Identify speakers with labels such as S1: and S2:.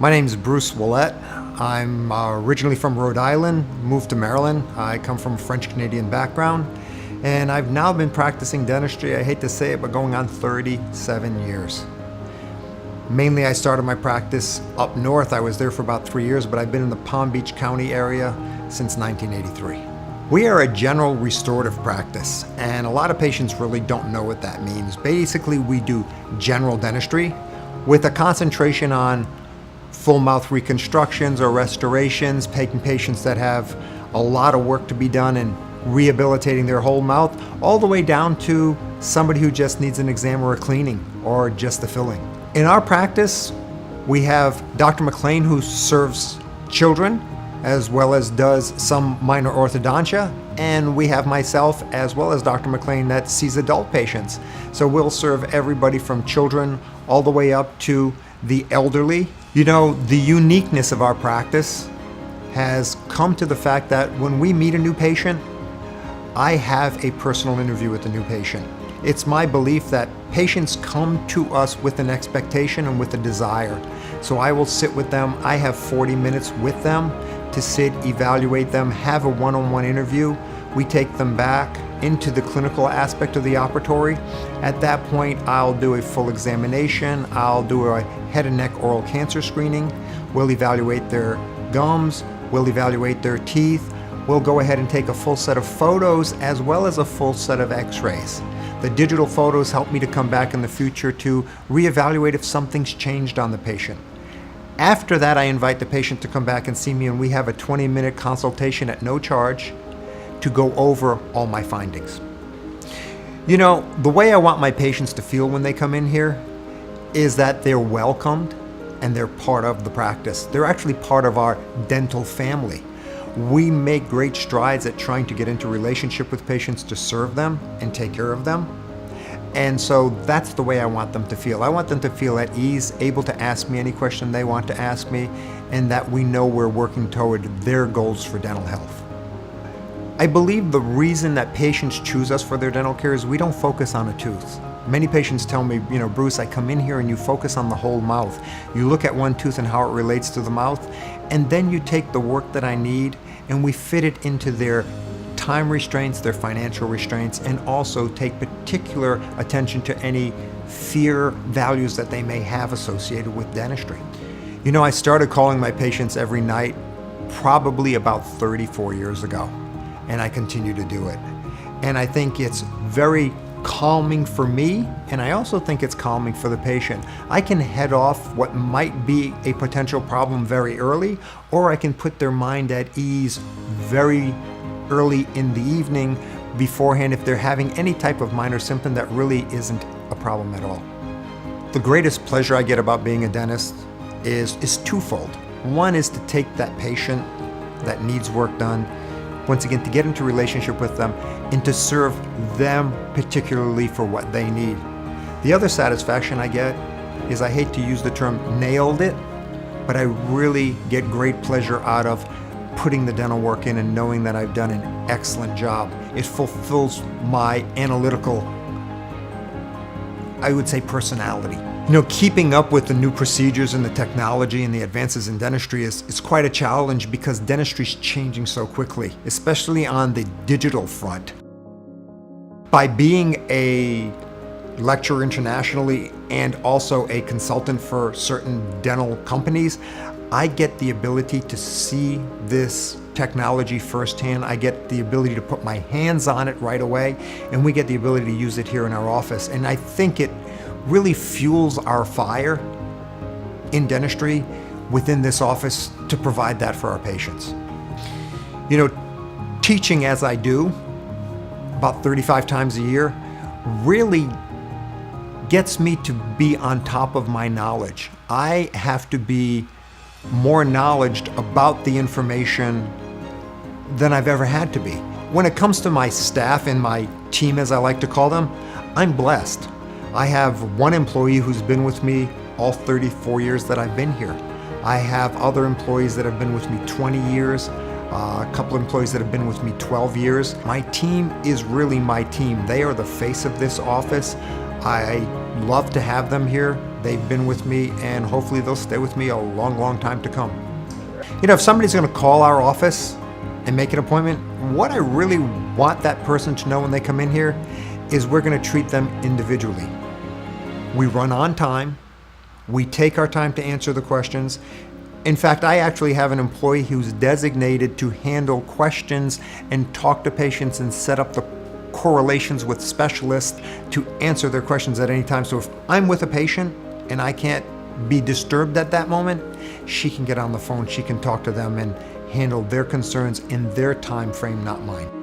S1: My name is Bruce Ouellette. I'm originally from Rhode Island, moved to Maryland. I come from a French-Canadian background, and I've now been practicing dentistry, I hate to say it, but going on 37 years. Mainly I started my practice up north. I was there for about 3 years, but I've been in the Palm Beach County area since 1983. We are a general restorative practice, and a lot of patients really don't know what that means. Basically, we do general dentistry with a concentration on full mouth reconstructions or restorations, taking patients that have a lot of work to be done and rehabilitating their whole mouth, all the way down to somebody who just needs an exam or a cleaning or just a filling. In our practice, we have Dr. McLean, who serves children as well as does some minor orthodontia, and we have myself as well as Dr. McLean that sees adult patients. So we'll serve everybody from children all the way up to the elderly. You know, the uniqueness of our practice has come to the fact that when we meet a new patient, I have a personal interview with the new patient. It's my belief that patients come to us with an expectation and with a desire. So I will sit with them. I have 40 minutes with them to sit, evaluate them, have a one-on-one interview. We take them back into the clinical aspect of the operatory. At that point, I'll do a full examination. I'll do a head and neck oral cancer screening. We'll evaluate their gums. We'll evaluate their teeth. We'll go ahead and take a full set of photos as well as a full set of x-rays. The digital photos help me to come back in the future to reevaluate if something's changed on the patient. After that, I invite the patient to come back and see me, and we have a 20-minute consultation at no charge to go over all my findings. You know, the way I want my patients to feel when they come in here is that they're welcomed and they're part of the practice. They're actually part of our dental family. We make great strides at trying to get into relationship with patients to serve them and take care of them. And so that's the way I want them to feel. I want them to feel at ease, able to ask me any question they want to ask me, and that we know we're working toward their goals for dental health. I believe the reason that patients choose us for their dental care is we don't focus on a tooth. Many patients tell me, you know, Bruce, I come in here and you focus on the whole mouth. You look at one tooth and how it relates to the mouth, and then you take the work that I need and we fit it into their time restraints, their financial restraints, and also take particular attention to any fear values that they may have associated with dentistry. You know, I started calling my patients every night probably about 34 years ago, and I continue to do it. And I think it's very calming for me, and I also think it's calming for the patient. I can head off what might be a potential problem very early, or I can put their mind at ease very early in the evening beforehand if they're having any type of minor symptom that really isn't a problem at all. The greatest pleasure I get about being a dentist is twofold. One is to take that patient that needs work done, once again, to get into relationship with them and to serve them particularly for what they need. The other satisfaction I get is, I hate to use the term nailed it, but I really get great pleasure out of putting the dental work in and knowing that I've done an excellent job. It fulfills my analytical, I would say, personality. You know, keeping up with the new procedures and the technology and the advances in dentistry is quite a challenge because dentistry is changing so quickly, especially on the digital front. By being a lecturer internationally and also a consultant for certain dental companies, I get the ability to see this technology firsthand. I get the ability to put my hands on it right away, and we get the ability to use it here in our office. And I think it really fuels our fire in dentistry within this office to provide that for our patients. You know, teaching as I do, about 35 times a year, really gets me to be on top of my knowledge. I have to be more knowledgeable about the information than I've ever had to be. When it comes to my staff and my team, as I like to call them, I'm blessed. I have one employee who's been with me all 34 years that I've been here. I have other employees that have been with me 20 years, a couple of employees that have been with me 12 years. My team is really my team. They are the face of this office. I love to have them here. They've been with me, and hopefully they'll stay with me a long, long time to come. You know, if somebody's going to call our office and make an appointment, what I really want that person to know when they come in here is we're going to treat them individually. We run on time. We take our time to answer the questions. In fact, I actually have an employee who's designated to handle questions and talk to patients and set up the correlations with specialists to answer their questions at any time. So if I'm with a patient and I can't be disturbed at that moment, she can get on the phone, she can talk to them and handle their concerns in their time frame, not mine.